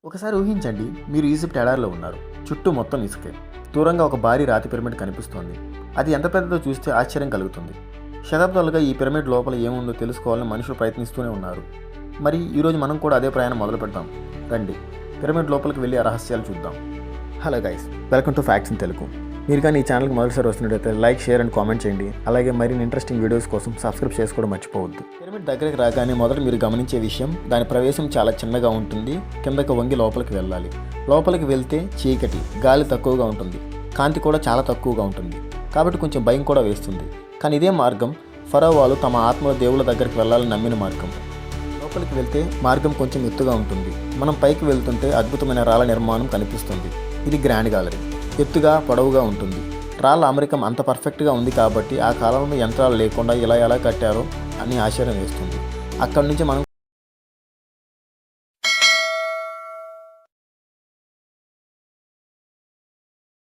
ఒకసారి ఊహించండి, మీరు ఈజిప్ట్ ఎడారిలో ఉన్నారు. చుట్టూ మొత్తం ఇసుకే. దూరంగా ఒక భారీ రాతి పిరమిడ్ కనిపిస్తోంది. అది ఎంత పెద్దదో చూస్తే ఆశ్చర్యం కలుగుతుంది. శతాబ్దాలుగా ఈ పిరమిడ్ లోపల ఏముందో తెలుసుకోవాలని మనుషులు ప్రయత్నిస్తూనే ఉన్నారు. మరి ఈరోజు మనం కూడా అదే ప్రయాణం మొదలు పెడతాం. రండి, పిరమిడ్ లోపలికి వెళ్ళి ఆ రహస్యాలు చూద్దాం. Hello guys, welcome to facts in Telugu. మీరు కానీ ఈ ఛానల్కి మొదటిసారి వస్తున్నట్టయితే లైక్, షేర్ అండ్ కామెంట్ చేయండి. అలాగే మరిన్ని ఇంట్రెస్టింగ్ వీడియోస్ కోసం సబ్స్క్రైబ్ చేసుకోవడం మర్చిపోవద్దు. పిరమిడ్ దగ్గరికి రాగానే మొదట మీరు గమనించే విషయం, దాని ప్రవేశం చాలా చిన్నగా ఉంటుంది. కిందకి వంగి లోపలికి వెళ్ళాలి. లోపలికి వెళ్తే చీకటి, గాలి తక్కువగా ఉంటుంది, కాంతి కూడా చాలా తక్కువగా ఉంటుంది. కాబట్టి కొంచెం భయం కూడా వేస్తుంది. కానీ ఇదే మార్గం ఫరో వాళ్ళు తమ ఆత్మల దేవుళ్ళ దగ్గరికి వెళ్ళాలని నమ్మిన మార్గం. లోపలికి వెళ్తే మార్గం కొంచెం ఎత్తుగా ఉంటుంది. మనం పైకి వెళ్తుంటే అద్భుతమైన రాళ్ళ నిర్మాణం కనిపిస్తుంది. ఇది గ్రాండ్ గ్యాలరీ. ఎత్తుగా, పొడవుగా ఉంటుంది. రాళ్ళ అమరికం అంత పర్ఫెక్ట్గా ఉంది కాబట్టి ఆ కాలంలో యంత్రాలు లేకుండా ఇలా ఎలా కట్టారో అని ఆశ్చర్యం వేస్తుంది. అక్కడి నుంచి మనం